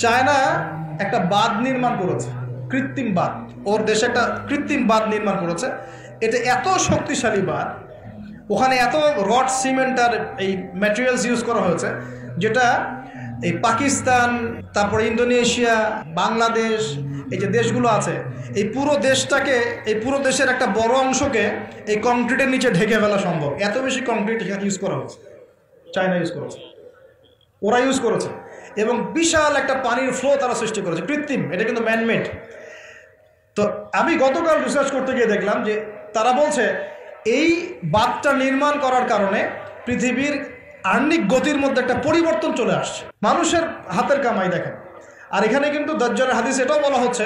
China একটা বাঁধ নির্মাণ করেছে, কৃত্রিম বাঁধ। ওর দেশে একটা কৃত্রিম বাঁধ নির্মাণ করেছে। এটা এত শক্তিশালী বাঁধ, ওখানে এত রড সিমেন্ট আর এই ম্যাটেরিয়ালস ইউজ করা হয়েছে, যেটা এই পাকিস্তান, তারপরে ইন্দোনেশিয়া, বাংলাদেশ, এই যে দেশগুলো আছে, এই পুরো দেশটাকে, এই পুরো দেশের একটা বড় অংশকে এই কংক্রিটের নিচে ঢেকে ফেলা সম্ভব। এত বেশি কংক্রিট এখানে ইউজ করা হয়েছে, চায়না ইউজ করেছে, ওরা ইউজ করেছে। এবং বিশাল একটা পানির ফ্লো তারা সৃষ্টি করেছে, কৃত্রিম, এটা কিন্তু ম্যানমেড। তো আমি গতকাল রিসার্চ করতে গিয়ে দেখলাম যে তারা বলছে এই বাঁধটা নির্মাণ করার কারণে পৃথিবীর আহ্নিক গতির মধ্যে একটা পরিবর্তন চলে আসছে। মানুষের হাতের কামাই দেখেন। আর এখানে কিন্তু দাজ্জালের হাদিস এটাও বলা হচ্ছে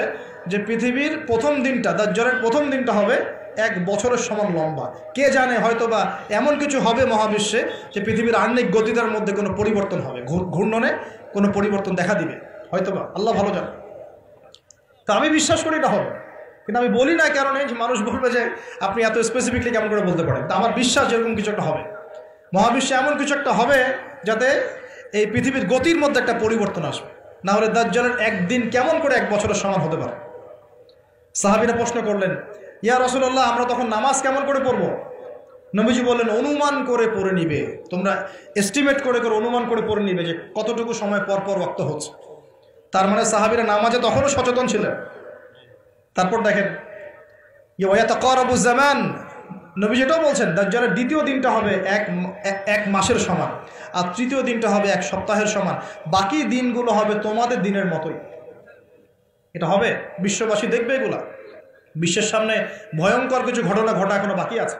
যে পৃথিবীর প্রথম দিনটা, দাজ্জালের প্রথম দিনটা হবে 1 বছরের সমান লম্বা। কে জানে, হয়তো বা এমন কিছু হবে মহাবিশ্বে যে পৃথিবীর আহ্নিক গতিটার মধ্যে কোনো পরিবর্তন হবে, ঘূর্ণনে কোনো পরিবর্তন দেখা দিবে, হয়তো বা, আল্লাহ ভালো জানে। তো আমি বিশ্বাস করি এটা হবে, কিন্তু আমি বলি না কারণে যে মানুষ বলবে যে আপনি এত স্পেসিফিকলি কেমন করে বলতে পারেন। তো আমার বিশ্বাস যেরকম কিছু একটা হবে, মহাবিশ্বে এমন কিছু একটা হবে যাতে এই পৃথিবীর গতির মধ্যে একটা পরিবর্তন আসবে। না হলে দাজ্জালের একদিন কেমন করে 1 বছরের সমান হতে পারে। সাহাবীরা প্রশ্ন করলেন, ইয়া রাসূলুল্লাহ, আমরা তখন নামাজ কেমন করে পড়বো? নবীজি বললেন, অনুমান করে পড়ে নিবে, তোমরা এস্টিমেট করে করে অনুমান করে পড়ে নিবে যে কতটুকু সময় পর পর ওয়াক্ত হচ্ছে। তার মানে সাহাবীরা নামাজে তখনও সচেতন ছিলেন। তারপর দেখেন, ইয়াতাকারাবু জামান, নবী যেটাও বলছেন দাজ্জালের দ্বিতীয় দিনটা হবে এক মাসের সমান, আর তৃতীয় দিনটা হবে 1 সপ্তাহের সমান, বাকি দিনগুলো হবে তোমাদের দিনের মতোই। এটা হবে, বিশ্ববাসী দেখবে এগুলা। বিশ্বের সামনে ভয়ঙ্কর কিছু ঘটনা ঘটা এখনো বাকি আছে।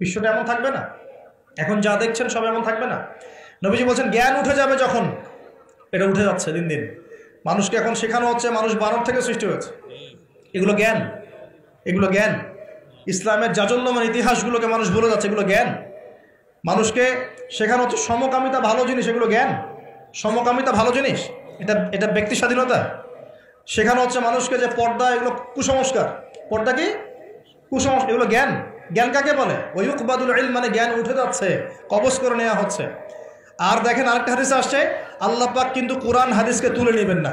বিশ্বটা এমন থাকবে না, এখন যা দেখছেন সব এমন থাকবে না। নবীজি বলছেন জ্ঞান উঠে যাবে যখন, এটা উঠে যাচ্ছে দিন দিন। মানুষকে এখন শেখানো হচ্ছে মানুষ বানর থেকে সৃষ্টি হয়েছে। এগুলো জ্ঞান, এগুলো জ্ঞান। ইসলামের জাজল্যমান ইতিহাসগুলোকে মানুষ ভুলে যাচ্ছে, এগুলো জ্ঞান। মানুষকে শেখানো হচ্ছে সমকামিতা ভালো জিনিস, এগুলো জ্ঞান। সমকামিতা ভালো জিনিস, এটা ব্যক্তি স্বাধীনতা। শেখানো হচ্ছে মানুষকে যে পর্দা এগুলো কুসংস্কার, পর্দা কি কুসংস্কার, এগুলো জ্ঞান। জ্ঞান কাকে বলে? ওয়ুকবাদুল ইলম, মানে জ্ঞান উঠে যাচ্ছে, কবজ করে নেওয়া হচ্ছে। আর দেখেন আরেকটা হাদিসে আসছে, আল্লাহ পাক কিন্তু কোরআন হাদিসকে তুলে নেবেন না।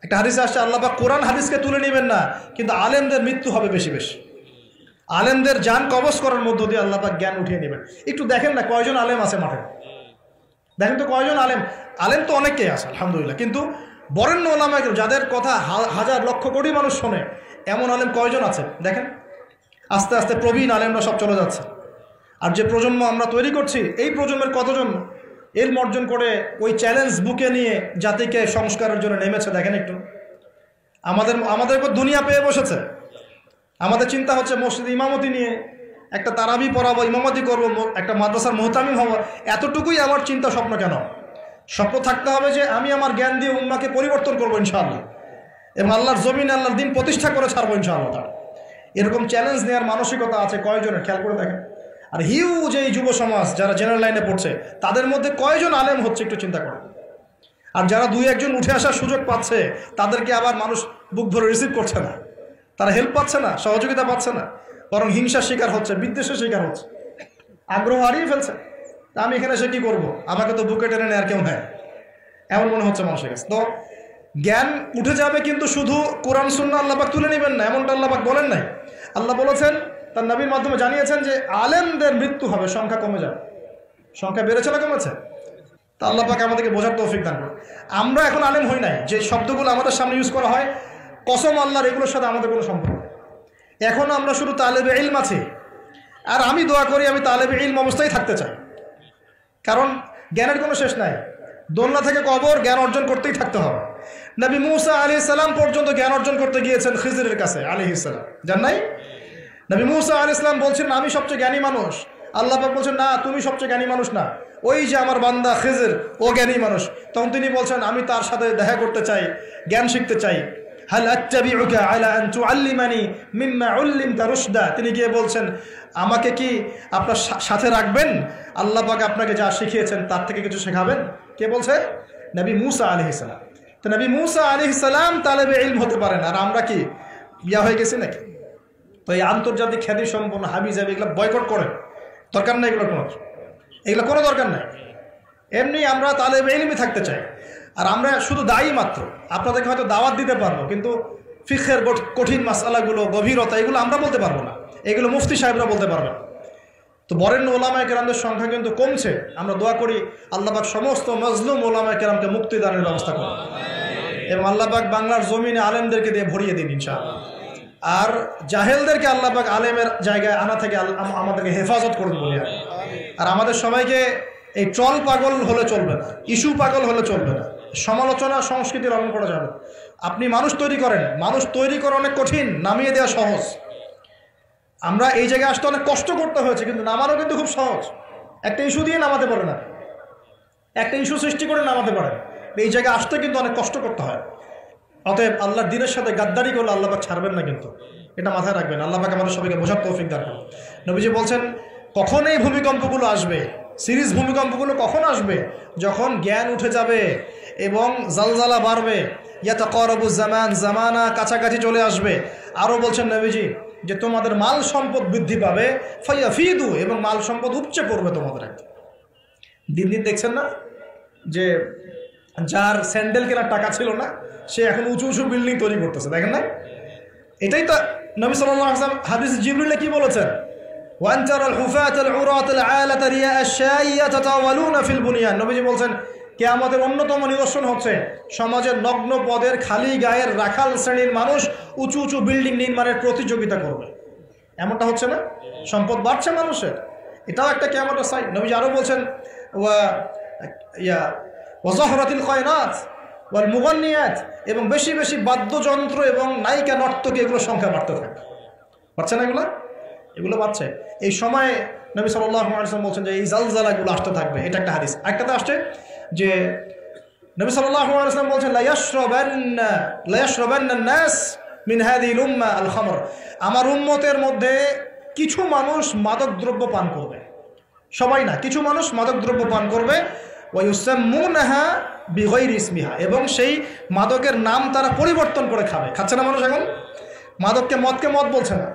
একটা হাদিসে আসছে আল্লাহ পাক কোরআন হাদিসকে তুলে নেবেন না, কিন্তু আলেমদের মৃত্যু হবে বেশি বেশি। আলেমদের জান কবজ করার মধ্য দিয়ে আল্লাহ পাক জ্ঞান উঠিয়ে নেবেন। একটু দেখেন না কয়জন আলেম আছে মাঠে, দেখেন তো কয়জন আলেম। আলেম তো অনেকেই আছে আলহামদুলিল্লাহ, কিন্তু বরেণ্য ওলামা যাদের কথা হাজার লক্ষ কোটি মানুষ শোনে, এমন আলেম কয়জন আছে দেখেন। আস্তে আস্তে প্রবীণ আলেমরা সব চলে যাচ্ছে। আর যে প্রজন্ম আমরা তৈরি করছি, এই প্রজন্মের কতজন এলম অর্জন করে ওই চ্যালেঞ্জ বুকে নিয়ে জাতিকে সংস্কারের জন্য নেমেছে দেখেন একটু। আমাদের উপর দুনিয়া পেয়ে বসেছে। আমাদের চিন্তা হচ্ছে মসজিদে ইমামতি নিয়ে একটা তারাবি পড়াবো, ইমামতি করবো, একটা মাদ্রাসার মুহতামিম হবো। এতটুকুই আমার চিন্তা স্বপ্ন কেন? স্বপ্ন থাকতে হবে যে আমি আমার জ্ঞান দিয়ে উম্মাকে পরিবর্তন করবো ইনশাআল্লাহ, এবং আল্লাহর জমিনে আল্লাহর দিন প্রতিষ্ঠা করে ছাড়বো ইনশাআল্লাহ। তার এরকম চ্যালেঞ্জ নেওয়ার মানসিকতা আছে কয়জনের, খেয়াল করে দেখেন। আর হিউজ এই যুব সমাজ যারা জেনারেল লাইনে পড়ছে, তাদের মধ্যে কয়জন আলেম হচ্ছে একটু চিন্তা করেন। আর যারা 2-1 উঠে আসার সুযোগ পাচ্ছে, তাদেরকে আবার মানুষ বুক ধরে রিসিভ করছে না, তারা হেল্প পাচ্ছে না, সহযোগিতা পাচ্ছে না, বরং হিংসার শিকার হচ্ছে, বিদ্বেষের শিকার হচ্ছে, আগ্রহ হারিয়ে ফেলছে। তা আমি এখানে সে কী করবো, আমাকে তো বুকে টেনে নেয় আর কেউ নেয়, এমন মনে হচ্ছে মানুষের কাছে। তো জ্ঞান উঠে যাবে, কিন্তু শুধু কোরআন সুন্নাহ আল্লাহ পাক তুলে নেবেন না, এমনটা আল্লাহ পাক বলেন নাই। আল্লাহ বলেছেন, তার নবীর মাধ্যমে জানিয়েছেন যে আলেমদের মৃত্যু হবে, সংখ্যা কমে যাবে। সংখ্যা বেড়েছে না কমেছে? তা আল্লাহ পাক আমাদেরকে বোঝার তৌফিক দান করুন। আমরা এখন আলেম হই নাই, যে শব্দগুলো আমাদের সামনে ইউজ করা হয়, কসম আল্লাহর, এগুলোর সাথে আমাদের কোনো সম্পর্ক নেই। এখন আমরা শুধু তালেবে ইলম আছি। আর আমি দোয়া করি আমি তালেবে ইলম অবস্থায় থাকতে চাই, কারণ জ্ঞানের কোনো শেষ নাই। দোলনা থেকে কবর, জ্ঞান অর্জন করতেই থাকতে হবে। নবী মুসা আলাইহিস সালাম পর্যন্ত জ্ঞান অর্জন করতে গিয়েছেন খিজরের কাছে আলাইহিস সালাম, জান নাই? নবী মুসা আলাইহিস সালাম বলছেন আমি সবচেয়ে জ্ঞানী মানুষ। আল্লাহ পাক বলছেন না, তুমি সবচেয়ে জ্ঞানী মানুষ না, ওই যে আমার বান্দা খিজর, ও জ্ঞানী মানুষ। তখন তিনি বলছেন আমি তার সাথে দেখা করতে চাই, জ্ঞান শিখতে চাই। হাল আত্তাবিউকা আলা আন তুআল্লিমানি মিম্মা উল্লিমতা রুশদা, তিনি গিয়ে বলছেন আমাকে কি আপনার সাথে রাখবেন? আল্লাহ পাক আপনাকে যা শিখিয়েছেন তার থেকে কিছু শেখাবেন। কে বলছে? নবী মুসা আলাইহিস সালাম। তো নবী মুসা আলাইহিস সালাম তালেবে ইলম হতে পারেন, আর আমরা কি বিয়া হয়ে গেছি নাকি? তো এই আন্তর্জাতিক খ্যাতি সম্পন্ন হাবিজাবি এগুলো বয়কট করেন, দরকার নাই, এগুলো কোনো দরকার নাই। এমনি আমরা তালেবে ইলমই থাকতে চাই। আর আমরা শুধু দায়ী মাত্র। আপনাদেরকে হয়তো দাওয়াত দিতে পারবো, কিন্তু ফিকহের কঠিন মাসআলাগুলো, গভীরতা, এগুলো আমরা বলতে পারবো না, এগুলো মুফতি সাহেবরা বলতে পারবেন। তো বরেণ্য ওলামায়ে কেরামদের সংখ্যা কিন্তু কমছে। আমরা দোয়া করি আল্লাহ পাক সমস্ত মজলুম ওলামায়ে কেরামকে মুক্তিদানের ব্যবস্থা করেন, এবং আল্লাহ পাক বাংলার জমিনে আলেমদেরকে দিয়ে ভরিয়ে দিন ইনশাআল্লাহ। আর জাহেলদেরকে আল্লাহ পাক আলেমের জায়গায় আনা থেকে আমাদেরকে হেফাজত করুন বলি। আর আমাদের সবাইকে এই ট্রল পাগল হলে চলবে না, ইস্যু পাগল হলে চলবে না, সমালোচনা সংস্কৃতি লালন করা যাবে। আপনি মানুষ তৈরি করেন, মানুষ তৈরি করা অনেক কঠিন, নামিয়ে দেওয়া সহজ। আমরা এই জায়গায় আসতে অনেক কষ্ট করতে হয়েছে, কিন্তু নামানো কিন্তু খুব সহজ। একটা ইস্যু দিয়ে নামাতে পারে না, একটা ইস্যু সৃষ্টি করে নামাতে পারে। এই জায়গায় আসতে কিন্তু অনেক কষ্ট করতে হয়। অতএব আল্লাহর দ্বীনের সাথে গাদ্দারি করলে আল্লাহ পাক ছাড়বেন না, কিন্তু এটা মাথায় রাখবেন। আল্লাহ পাক আমাদের সবাইকে বোঝার তৌফিক দান করুন। নবীজি বলছেন কখন এই ভূমিকম্পগুলো আসবে, সিরিজ ভূমিকম্পগুলো কখন আসবে? যখন জ্ঞান উঠে যাবে এবং জালজালা বাড়বে, ইয়াতাকারাবু জামান, জামানা কাছাকাছি চলে আসবে। আরও বলছেন নবীজি যে তোমাদের মাল সম্পদ বৃদ্ধি পাবে, ফায়াফিদু, এবং মাল সম্পদ উপচে পড়বে তোমাদের। দিন দিন দেখছেন না যে যার স্যান্ডেল কেনার টাকা ছিল না, সে এখন উঁচু উঁচু বিল্ডিং তৈরি করতেছে, দেখেন না? এটাই তো নবী সাল্লাল্লাহু আলাইহি ওয়াসাল্লাম হাদিস জিবরিলে কি বলেছেন? ওয়ান তারাল হুফাতাল উরাতাল আলাতা রিয়া আশ-শাই ইয়াতাতাওয়ালুনা ফিল বুনিয়ান। নবীজি বলছেন কিয়ামতের অন্যতম নিদর্শন হচ্ছে সমাজের নগ্ন পদের খালি গায়ের রাখাল শ্রেণীর মানুষ উঁচু উঁচু বিল্ডিং নির্মাণের প্রতিযোগিতা করবে। এমনটা হচ্ছে না? সম্পদ বাড়ছে মানুষের, এটাও একটা কিয়ামতের সাইন। নবীজি আরও বলছেন ওয়াজাহরাতিল কায়নাত ওয়াল মুগান্নিয়াত, এবং বেশি বেশি বাদ্যযন্ত্র এবং নায়িকা নর্তকী, এগুলোর সংখ্যা বাড়তে থাকে। বাড়ছে না এগুলো বাড়ছে। এই সময়ে নবী সাল্লাল্লাহু আলাইহি ওয়াসাল্লাম বলছেন যে এই জালজালাগুলো আসতে থাকবে। এটা একটা হাদিস। একটাতে আসছে যে নবী সাল্লাল্লাহু আলাইহি ওয়াসাল্লাম বলছেন লা ইয়াশরাবান্না নাস মিন হাযিহিল উম্মাহ আল খামর, আমার উম্মতের মধ্যে কিছু মানুষ মাদকদ্রব্য পান করবে, সবাই না, কিছু মানুষ মাদকদ্রব্য পান করবে। ওয়া ইউসাম্মুনাহা বিগাইরি ইসমিহা, এবং সেই মাদকের নাম তারা পরিবর্তন করে খাবে। খাচ্ছে না মানুষ এখন? মদকে মদ বলছে না,